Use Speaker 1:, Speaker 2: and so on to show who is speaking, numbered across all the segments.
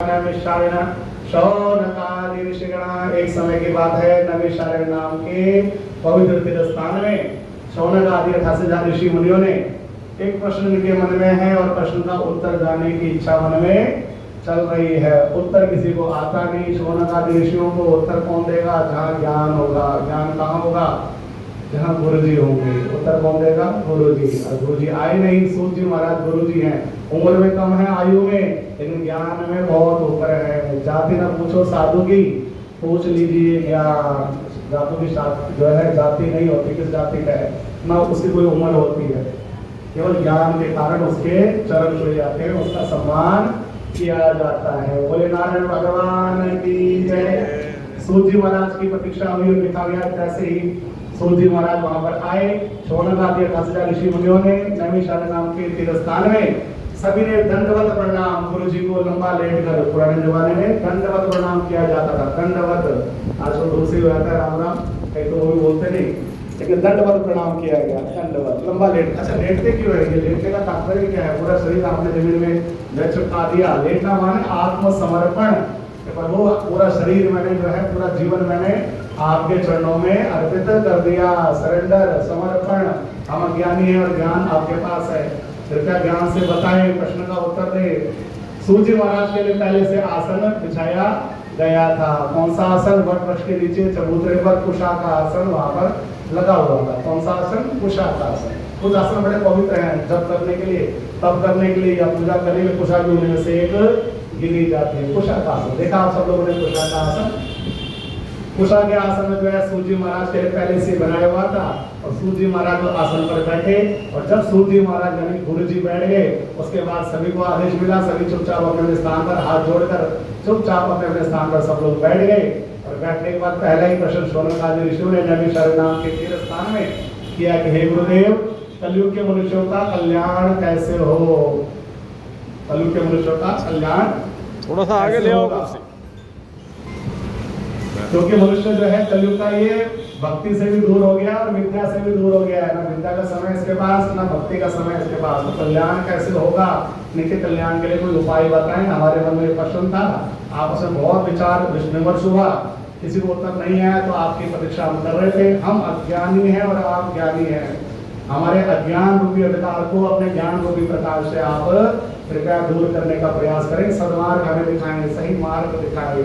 Speaker 1: नैमिषारण्य शौनकादि ऋषिगण। एक समय की बात है, नैमिषारण्य नाम के पवित्र तीर्थ स्थान में शौनक आदि 88 ऋषि मुनियों ने एक प्रश्न उनके मन में है और प्रश्न का उत्तर जाने की इच्छा मन में चल रही है। उत्तर किसी को आता नहीं। शौनक आदि ऋषियों को उत्तर कौन देगा? जहाँ ज्ञान होगा। ज्ञान कहाँ होगा? जहाँ गुरु जी होंगे। उत्तर कौन देगा? गुरु जी। और गुरु जी आए नहीं। सूत जी महाराज गुरु जी हैं, उम्र में कम है, आयु में, लेकिन ज्ञान में बहुत ऊपर है। जाति ना पूछो साधु की, पूछ लीजिए ज्ञान। जातु की जो है जाति नहीं होती, किस जाति का है ना उसकी कोई उम्र होती है। केवल ज्ञान के कारण उसके चरण छुए जाते हैं, उसका सम्मान किया जाता है। बोले नारायण भगवान की जय। सूत जी महाराज की प्रतीक्षा हुई और लिखा गया जैसे ही सूत जी महाराज वहां पर आए, शौनक आदि 88 ऋषि मुनियों ने नैमिषारण्य नाम के तीर्थ स्थान में सभी ने दंडवत प्रणाम। गुरु जी को लंबा लेट कर, पुराने जमाने में दंडवत प्रणाम किया जाता था। दंडवत आजकल दूसरी हो जाता है, राम राम कहीं तो वो भी बोलते नहीं, लेकिन दंडवत प्रणाम किया गया। दंडवत लंबा लेट। अच्छा लेटते क्यों है? ये लेटने का तात्पर्य क्या है? पूरा शरीर आपने जमीन में लचका दिया। लेटना माने आत्मसमर्पण। प्रभु पूरा शरीर मैंने जो है, पूरा जीवन मैंने आपके चरणों में अर्पित कर दिया। सरेंडर, समर्पण। हम अज्ञानी हैं और ज्ञान आपके पास है, कृपया ज्ञान से बताएं, प्रश्न का उत्तर दे। सूत जी महाराज के लिए पहले से आसन बिछाया गया था। कौन सा आसन? वट वृक्ष के नीचे चबूतरे पर कुशा का आसन वहां पर लगा हुआ था। कौन सा आसन? कुशा का आसन। कुछ आसन बड़े पवित्र हैं, जप करने के लिए, तप करने के लिए या पूजा करने में कुशा भी उनमें से एक गिनी जाती है। कुशा का आसन देखा आप सब लोगों ने? कुशा का आसन। कुशा के आसन में जो है सूत जी महाराज के लिए पहले से बनाया हुआ था और सूत जी महाराज वो आसन पर बैठे। और जब सूत जी महाराज यानी गुरु जी बैठ गए, उसके बाद सभी को आदेश मिला, सभी चुपचाप अपने स्थान पर हाथ जोड़कर चुपचाप अपने स्थान पर सब लोग बैठ गए। और बैठने के बाद पहला ही प्रश्न शौनक आदि ऋषियों ने नैमिषारण्य नाम के तीर्थ स्थान में किया कि हे गुरुदेव, कलयुग के मनुष्यों का कल्याण कैसे हो? कलयुग के मनुष्यों का कल्याण
Speaker 2: थोड़ा सा आगे ले आओ कुर्सी।
Speaker 1: क्योंकि मनुष्य जो है कलयुग का ये भक्ति से भी दूर हो गया और विद्या से भी दूर हो गया है। ना विद्या का समय इसके पास, ना भक्ति का समय इसके पास। तो कल्याण कैसे होगा? नित्य कल्याण के लिए कोई उपाय बताएं। हमारे मन में प्रश्न था, आपस में बहुत विचार विमर्श हुआ, किसी को उत्तर नहीं आया, तो आपकी प्रतीक्षा हम कर रहे थे। हम अज्ञानी हैं और आप ज्ञानी हैं। हमारे अज्ञान रूपी अंधकार को अपने ज्ञान रूपी प्रकाश से आप कृपया दूर करने का प्रयास करें। सद्मार्ग हमें दिखाएं, सही मार्ग दिखाएं।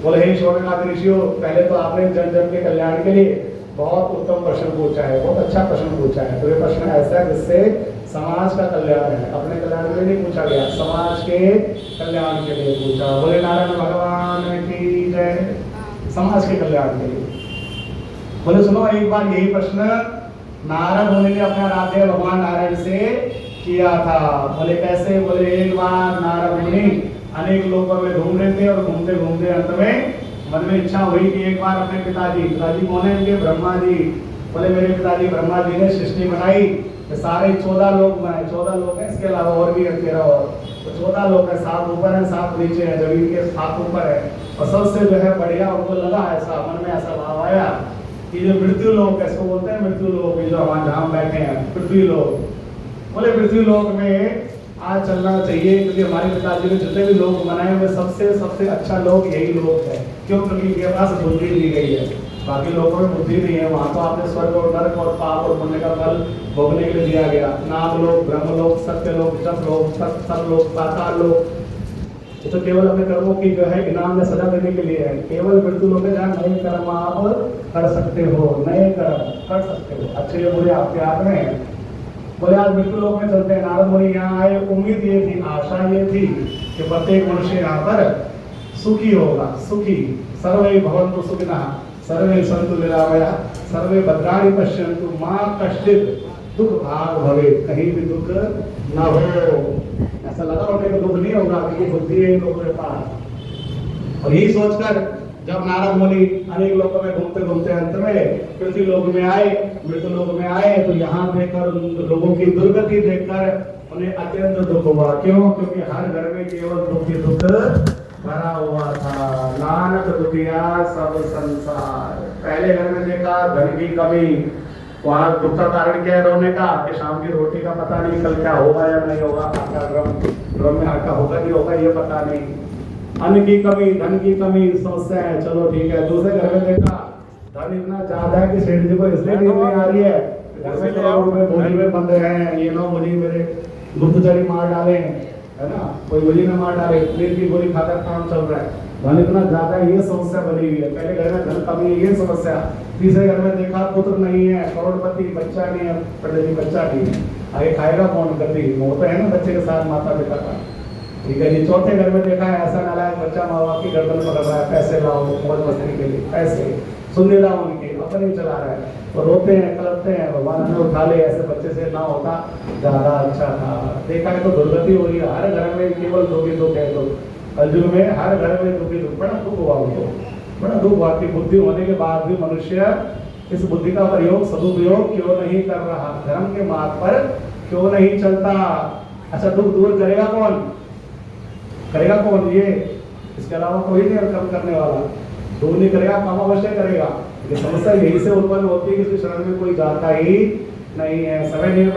Speaker 1: बोले हे शौनक आदि ऋषियों, पहले तो आपने जन जन के कल्याण के लिए बहुत उत्तम प्रश्न पूछा है, बहुत अच्छा प्रश्न पूछा है। तो ये प्रश्न ऐसा है जिससे समाज का कल्याण है, अपने कल्याण के लिए नहीं पूछा गया, समाज के कल्याण के लिए पूछा। बोले नारायण भगवान की जय। समाज के कल्याण के लिए। बोले सुनो, एक बार यही प्रश्न नारद मुनि ने अपने आराध्य भगवान नारायण से किया था। बोले कैसे? बोले एक बार नारद मुनि अनेक लोगों में घूम रहे थे और घूमते घूमते अंत में मन में इच्छा हुई कि एक बार अपने पिताजी कौन है इनके? ब्रह्मा जी। बोले मेरे पिताजी ब्रह्मा जी ने सृष्टि बनाई, सारे 14 लोग बनाए। 14 लोग हैं, इसके अलावा और भी है 13 और। तो 14 लोग हैं, 7 ऊपर है 7 नीचे है, जमीन के 7 ऊपर है। और सबसे जो है बढ़िया उनको लगा, ऐसा मन में ऐसा भाव आया कि जो मृत्यु लोक, इसको बोलते हैं मृत्यु लोक, जो हमारे जहाँ बैठे हैं पृथ्वी लोक। बोले पृथ्वी लोक में आज चलना चाहिए, क्योंकि हमारे पिताजी ने जितने भी लोग बनाए हुए सबसे अच्छा लोग यही लोग है। क्यों? क्योंकि इनके पास बुद्धि दी गई है, बाकी लोगों में बुद्धि नहीं है। वहाँ तो आपने स्वर्ग और नरक और पाप और पुण्य का फल भोगने के लिए दिया गया। नाग लोग, ब्रह्म लोग, सत्य लोग, जप लोग, सत लोग, पाताल लोग, तो केवल अपने कर्मों की जो है इनाम में सजा देने के लिए है। केवल मृत्यु लोग जहाँ नए कर्म आप कर सकते हो, नए कर्म कर सकते हो, अच्छे या बुरे आपके हाथ में है। बोले आज मृत्यु लोक में चलते हैं। नारद मुनि यहाँ आए, उम्मीद ये थी, आशा ये थी कि प्रत्येक मनुष्य यहाँ पर सुखी होगा। सुखी सर्वे भवन्तु सुखिनः, सर्वे सन्तु निरामयाः, सर्वे भद्राणि पश्यन्तु मा कश्चित् दुख भाग भवे। कहीं भी दुख न हो, ऐसा लगा उन्हें कि दुख नहीं होगा, क्योंकि बुद्धि है इन लोगों के पास। और यही सोचकर जब नारद मुनि अनेक लोगों में घूमते घूमते अंत में पृथ्वी लोक में आए, मृत्यु लोक में आए, तो यहाँ देखकर लोगों की दुर्गति देखकर उन्हें अत्यंत दुख हुआ। क्यों? क्योंकि हर घर में केवल दुख ही दुख भरा हुआ था। नानक दुखिया सब संसार। पहले घर में देखा धन की कमी, वहाँ दुख का कारण क्या है? रोने का, कि शाम की रोटी का पता नहीं, कल क्या होगा या नहीं होगा, आटा ड्रम में आटा होगा नहीं होगा ये पता नहीं। अन्न की कमी, धन की कमी, समस्या है। चलो ठीक है। दूसरे घर में देखा धन इतना ज्यादा है कि सेठ जी को इसलिए नींद नहीं आ रही है, घर में करोड़ों रुपए बोझी में बंद हैं, ये ना मुझे मेरे गुप्तचरी मार डाले, है ना, कोई गोली में मार डाले, प्लेन की गोली खाकर काम चल रहा है, धन इतना ज्यादा है, ये समस्या बनी हुई है। पहले घर में धन कमी है, ये समस्या। तीसरे घर में देखा पुत्र नहीं है, करोड़पति, बच्चा नहीं है, पंडित जी बच्चा नहीं है, आगे खाएगा कौन? गद्दी होता है ना बच्चे के साथ माता पिता का, ठीक है जी। चौथे घर में देखा है ऐसा नालायक बच्चा माँ बाप की गर्दन पकड़ रहा है, पैसे लाओ मौज मस्ती के लिए, पैसे सुन रहा उनकी, अपन ही चला रहा है, वो रोते हैं कलपते हैं, भगवान हमें उठा ले, ऐसे बच्चे से ना होता ज्यादा अच्छा था। देखा है तो दुर्गति हो रही है, हर घर में केवल दुखी दुख है। तो कलयुग में हर घर में दुखी दुख, बड़ा दुख हुआ उनको, बड़ा दुख हुआ कि बुद्धि होने के बाद भी मनुष्य इस बुद्धि का प्रयोग सदुपयोग क्यों नहीं कर रहा, धर्म के मार्ग पर क्यों नहीं चलता। अच्छा, दुख दूर करेगा कौन? करेगा कौन? ये, इसके अलावा कोई नहीं कम करने वाला। दूर नहीं करेगा, काम अवश्य करेगा। ये समस्या यही से उत्पन्न होती है कि इसकी शरण में कोई जाता ही नहीं है, समय नहीं है।